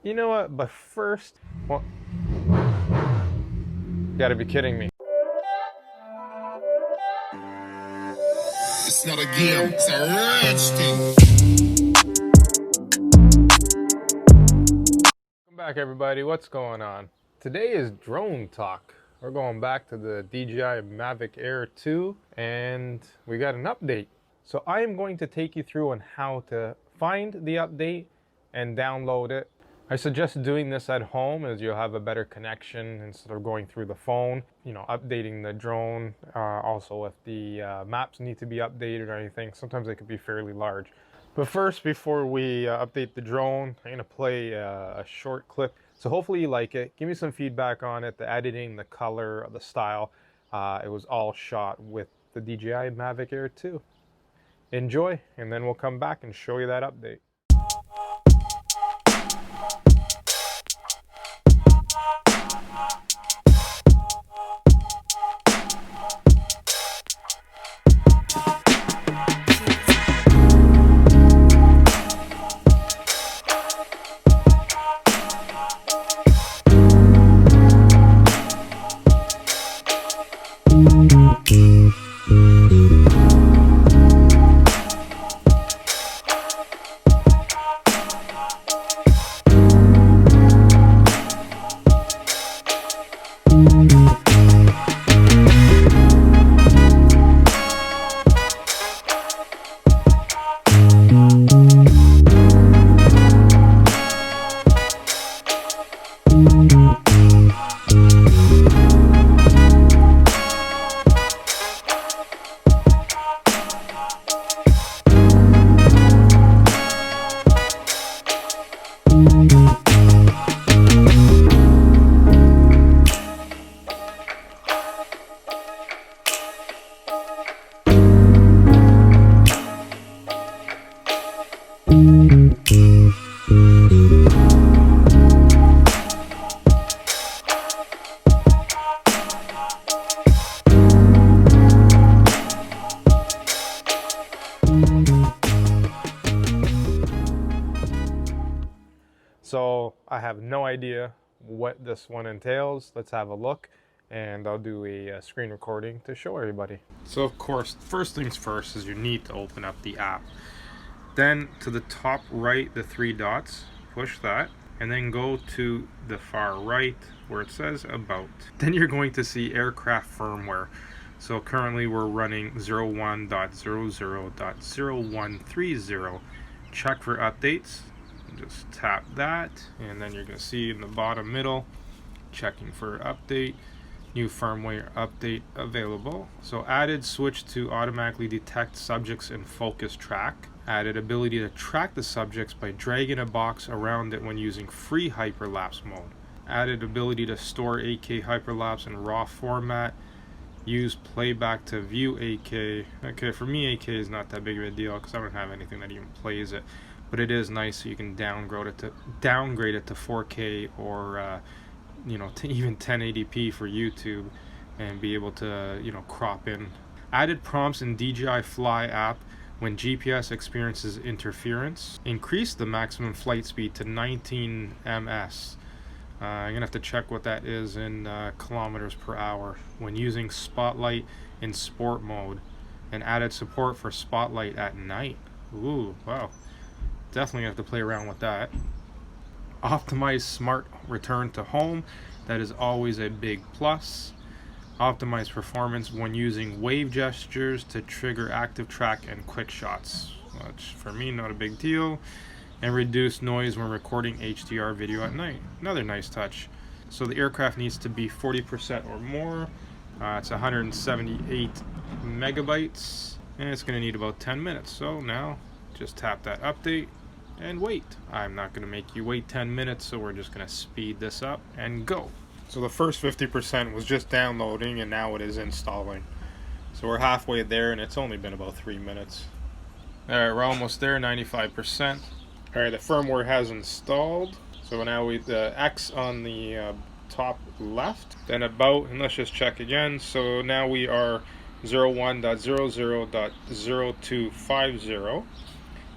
You know what? But first, well, you gotta be kidding me. It's not a game, it's a rich thing. Welcome back, everybody. What's going on? Today is drone talk. We're going back to the DJI Mavic Air 2, and we got an update. So I am going to take you through on how to find the update and download it. I suggest doing this at home as you'll have a better connection instead of going through the phone. You know, updating the drone. Also, if the maps need to be updated or anything, sometimes they could be fairly large. But first, before we update the drone, I'm gonna play a short clip. So hopefully you like it. Give me some feedback on it, the editing, the color, the style. It was all shot with the DJI Mavic Air 2. Enjoy, and then we'll come back and show you that update. So I have no idea what this one entails. Let's have a look, and I'll do a screen recording to show everybody. So of course, first things first is you need to open up the app. Then to the top right, the three dots, push that, and then go to the far right where it says About. Then you're going to see aircraft firmware. So currently we're running 01.00.0130. Check for updates. Just tap that, and then you're going to see in the bottom middle, checking for update, new firmware update available. So added switch to automatically detect subjects in focus track. Added ability to track the subjects by dragging a box around it when using free hyperlapse mode. Added ability to store 8K hyperlapse in RAW format. Use playback to view 8K. Okay, for me 8K is not that big of a deal because I don't have anything that even plays it. But it is nice so you can downgrade it to 4K or you know, to even 1080p for YouTube and be able to, you know, crop in. Added prompts in DJI Fly app when GPS experiences interference. Increase the maximum flight speed to 19 ms. I'm gonna have to check what that is in kilometers per hour when using Spotlight in sport mode, and added support for Spotlight at night. Ooh, wow. Definitely have to play around with that. Optimize smart return to home. That is always a big plus. Optimize performance when using wave gestures to trigger active track and quick shots, which for me not a big deal. And reduce noise when recording HDR video at night. Another nice touch. So the aircraft needs to be 40% or more. It's 178 megabytes, and it's going to need about 10 minutes. So now just tap that update and wait. I'm not going to make you wait 10 minutes, so we're just going to speed this up and go. So the first 50% was just downloading, and now it is installing. So we're halfway there, and it's only been about 3 minutes. Alright, we're almost there, 95%. Alright, the firmware has installed. So now we the X on the top left, then About, and let's just check again. So now we are 01.00.0250.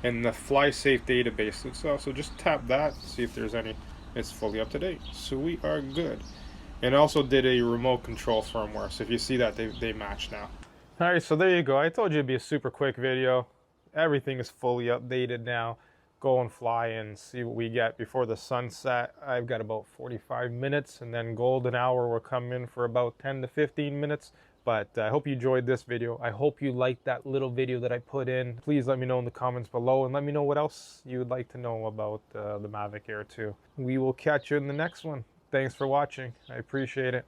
in the fly safe database itself. So just tap that, see if there's any it's fully up to date, so we are good. And also did a remote control firmware, so if you see that, they match now. Alright, so there you go. I told you it'd be a super quick video. Everything is fully updated now. Go and fly and see what we get before the sunset. I've got about 45 minutes, and then golden hour will come in for about 10 to 15 minutes. But I hope you enjoyed this video. I hope you liked that little video that I put in. Please let me know in the comments below, and let me know what else you would like to know about the Mavic Air 2. We will catch you in the next one. Thanks for watching. I appreciate it.